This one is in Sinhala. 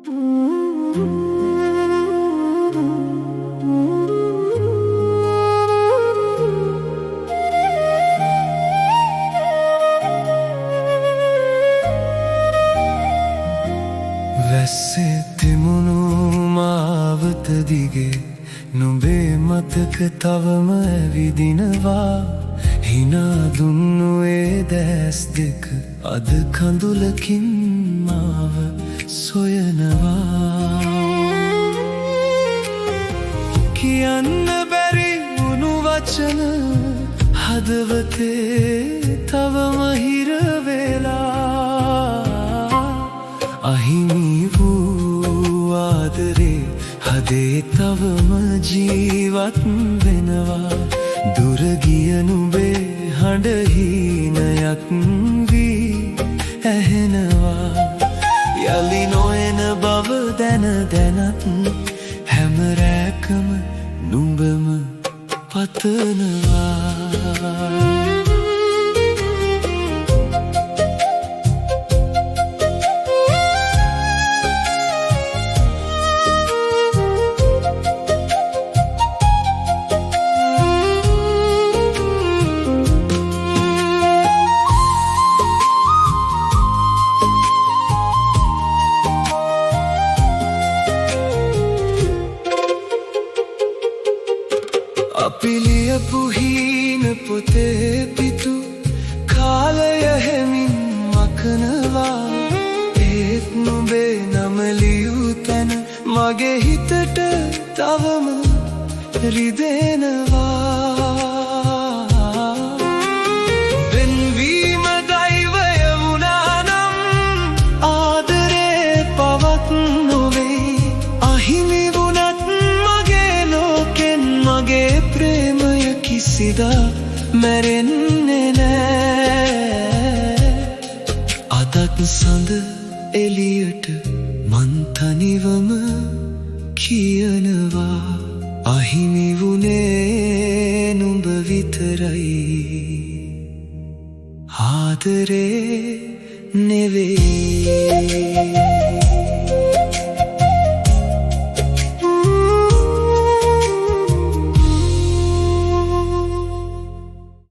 වැස්සේ තිමුණු මාවත දිගේ නුඹේ මතක තවම ඇවිදිනවා හිනා දුන්නු ඒ දැස් දෙක අද කඳුලකින් මාව සොයනවා කියන්න බැරි වුණු වචන හදවතේ තවම හිර වෙලා අහිමි වූ ආදරේ හදේ තවම ජීවත් වෙනවා දුර ගිය නුඹේ හඬ හීනයක් වී ඇහෙනවා යලි නොයන බව දැන දැනත් හැම රැකම නුඹම පතනවා අපිලියපු හීන පොතේ පිටු කාලය හැමින් මකනවා ඒත් නුඹේ නම ලියූ තැන මගේ හිතට තවම රිදෙනවා වෙන්වීම දෛවය වුණා නම් ආදරේ පවත් නොවේ අහිමි වුණත් මගේ ලෝකෙන් මගේ ප්‍රේමය කිසිදා මැරෙන්නේ නෑ අදත් සඳ එළියට මන් තනිවම කියනවා අහිමි වුණේ නුඹ විතරයි ආදරේ නෙවෙයි